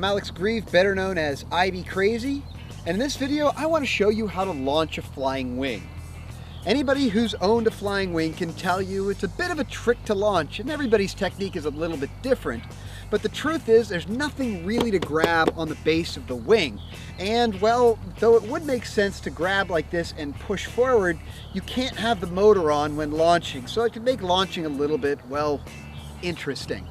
I'm Alex Grieve, better known as Ivy Crazy, and in this video I want to show you how to launch a flying wing. Anybody who's owned a flying wing can tell you it's a bit of a trick to launch, and everybody's technique is a little bit different, but the truth is there's nothing really to grab on the base of the wing. And well, though it would make sense to grab like this and push forward, you can't have the motor on when launching, so it can make launching a little bit, well, interesting.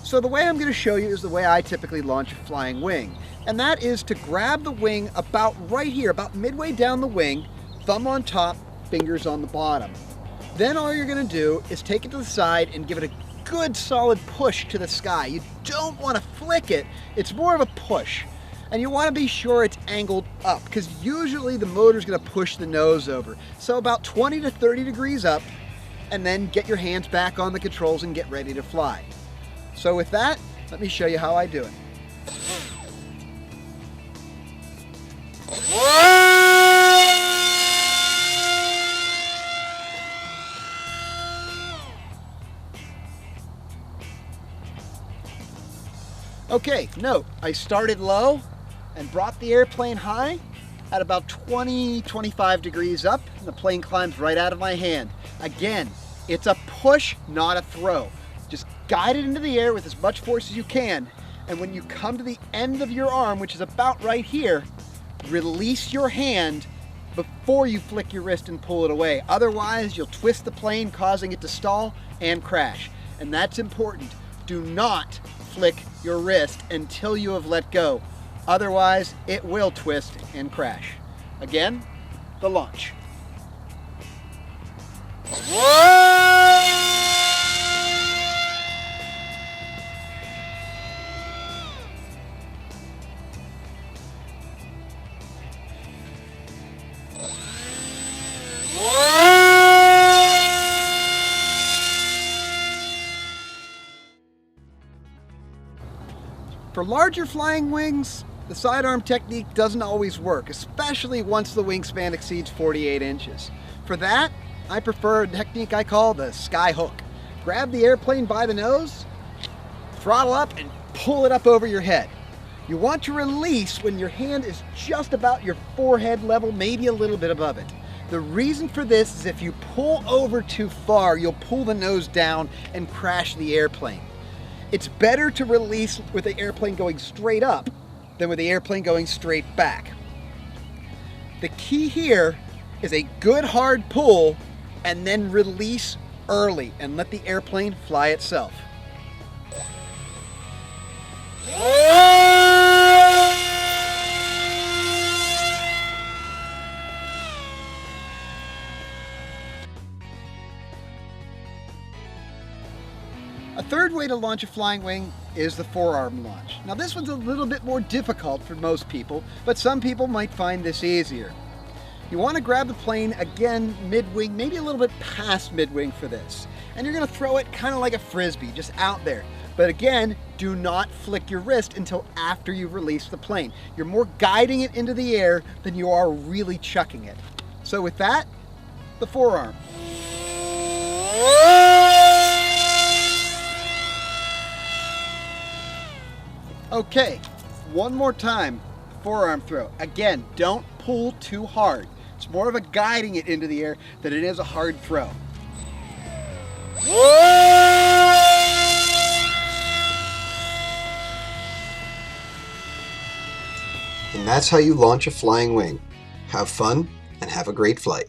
So the way I'm going to show you is the way I typically launch a flying wing, and that is to grab the wing about right here, about midway down the wing, thumb on top, fingers on the bottom. Then all you're going to do is take it to the side and give it a good solid push to the sky. You don't want to flick it, it's more of a push. And you want to be sure it's angled up, because usually the motor's going to push the nose over. So about 20 to 30 degrees up, and then get your hands back on the controls and get ready to fly. So with that, let me show you how I do it. Okay, note, I started low and brought the airplane high at about 20-25 degrees up, and the plane climbs right out of my hand. Again, it's a push, not a throw. Just guide it into the air with as much force as you can, and when you come to the end of your arm, which is about right here, release your hand before you flick your wrist and pull it away. Otherwise, you'll twist the plane, causing it to stall and crash. And that's important. Do not flick your wrist until you have let go. Otherwise, it will twist and crash. Again, the launch. For larger flying wings, the sidearm technique doesn't always work, especially once the wingspan exceeds 48 inches. For that, I prefer a technique I call the sky hook. Grab the airplane by the nose, throttle up, and pull it up over your head. You want to release when your hand is just about your forehead level, maybe a little bit above it. The reason for this is if you pull over too far, you'll pull the nose down and crash the airplane. It's better to release with the airplane going straight up than with the airplane going straight back. The key here is a good hard pull and then release early and let the airplane fly itself. A third way to launch a flying wing is the forearm launch. Now this one's a little bit more difficult for most people, but some people might find this easier. You want to grab the plane again mid-wing, maybe a little bit past mid-wing for this. And you're going to throw it kind of like a frisbee, just out there. But again, do not flick your wrist until after you've released the plane. You're more guiding it into the air than you are really chucking it. So with that, the forearm. Okay, one more time, forearm throw. Again, don't pull too hard. It's more of a guiding it into the air than it is a hard throw. And that's how you launch a flying wing. Have fun and have a great flight.